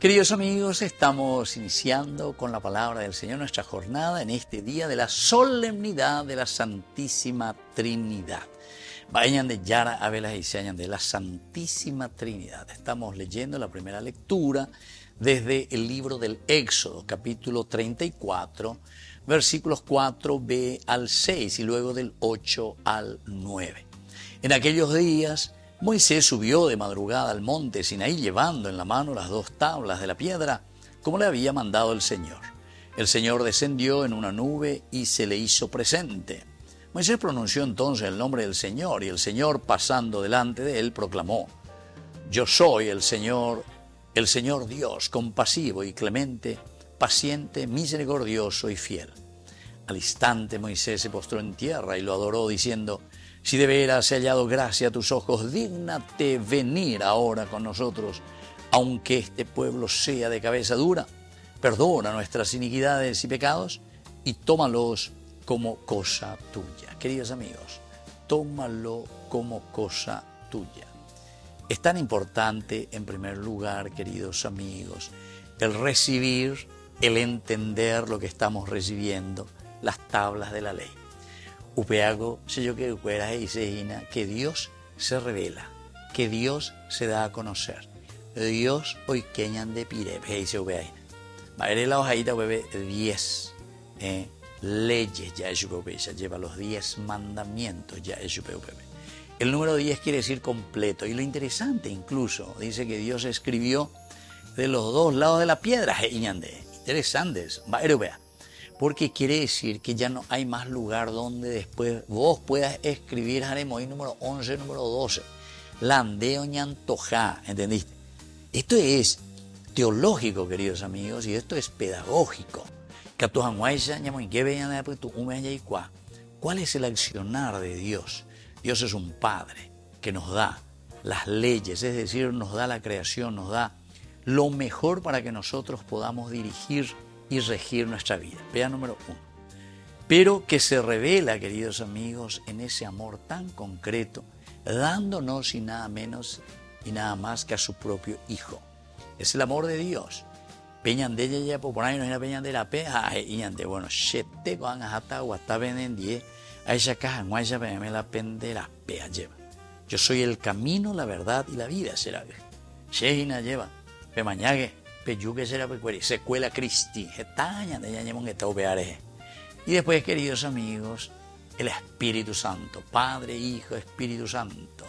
Queridos amigos, estamos iniciando con la palabra del Señor nuestra jornada en este día de la solemnidad de la Santísima Trinidad. Vayan de Yara a velas y sean de la Santísima Trinidad. Estamos leyendo la primera lectura desde el libro del Éxodo, capítulo 34, versículos 4b al 6 y luego del 8 al 9. En aquellos días, Moisés subió de madrugada al monte Sinaí llevando en la mano las 2 tablas de la piedra, como le había mandado el Señor. El Señor descendió en una nube y se le hizo presente. Moisés pronunció entonces el nombre del Señor, y el Señor, pasando delante de él, proclamó: Yo soy el Señor Dios, compasivo y clemente, paciente, misericordioso y fiel. Al instante Moisés se postró en tierra y lo adoró, diciendo: Si de veras he hallado gracia a tus ojos, dígnate venir ahora con nosotros, aunque este pueblo sea de cabeza dura. Perdona nuestras iniquidades y pecados y tómalos como cosa tuya. Queridos amigos, tómalo como cosa tuya. Es tan importante, en primer lugar, queridos amigos, el recibir, el entender lo que estamos recibiendo, las tablas de la ley. Upeago, si yo que fuera que Dios se revela, que Dios se da a conocer. Dios hoy queñan de pire, dice upeaina. Maere la hojaita bebé 10 leyes ya es ya lleva los 10 mandamientos ya es El número 10 quiere decir completo, y lo interesante incluso dice que Dios escribió de los 2 lados de la piedra, interesante eso, porque quiere decir que ya no hay más lugar donde después vos puedas escribir Jaremoí número 11, número 12, Landeo ñantojá, ¿entendiste? Esto es teológico, queridos amigos, y esto es pedagógico. ¿Cuál es el accionar de Dios? Dios es un Padre que nos da las leyes, es decir, nos da la creación, nos da lo mejor para que nosotros podamos dirigir y regir nuestra vida. Vea número 1. Pero que se revela, queridos amigos, en ese amor tan concreto, dándonos y nada menos y nada más que a su propio Hijo. Es el amor de Dios. Peñan de ella, por ahí no es la peñan de la pe, bueno, shete con hasta guata vendie, a esa caja, no esa me la pende la pea lleva. Yo soy el camino, la verdad y la vida, será. Shehina lleva, pe mañague. Peyuque será secuela Cristi, y después, queridos amigos, el Espíritu Santo, Padre, Hijo, Espíritu Santo.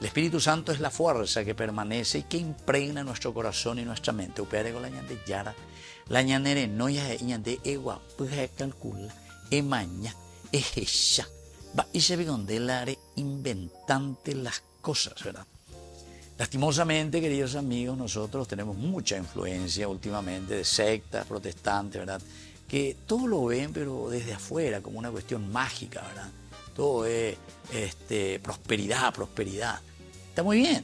El Espíritu Santo es la fuerza que permanece y que impregna nuestro corazón y nuestra mente. Upeare con la ñande yara, la ñanere no ya ñande egua, pues calcula, emaña, ejecha, va y se vigondelare inventante las cosas, ¿verdad? Lastimosamente, queridos amigos, nosotros tenemos mucha influencia últimamente de sectas protestantes, ¿verdad? Que todo lo ven, pero desde afuera, como una cuestión mágica, ¿verdad? Todo es prosperidad. Está muy bien,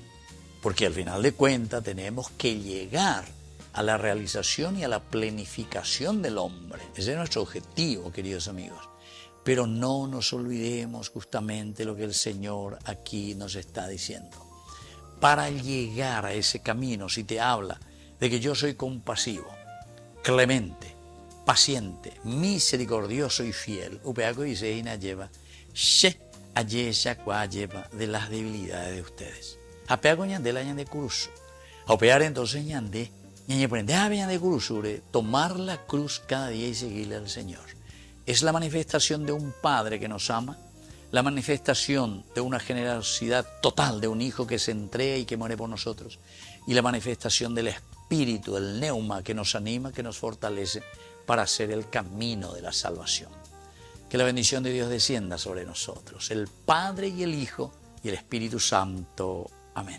porque al final de cuentas tenemos que llegar a la realización y a la plenificación del hombre. Ese es nuestro objetivo, queridos amigos. Pero no nos olvidemos justamente lo que el Señor aquí nos está diciendo. Para llegar a ese camino, si te habla de que yo soy compasivo, clemente, paciente, misericordioso y fiel, upeaco dice y lleva, lleva de las debilidades de ustedes. Apeaco ñande la ñande curuso. Opear entonces ñande prende a ñande curusure, tomar la cruz cada día y seguirle al Señor. Es la manifestación de un Padre que nos ama, la manifestación de una generosidad total de un Hijo que se entrega y que muere por nosotros, y la manifestación del Espíritu, el neuma, que nos anima, que nos fortalece para hacer el camino de la salvación. Que la bendición de Dios descienda sobre nosotros, el Padre y el Hijo y el Espíritu Santo. Amén.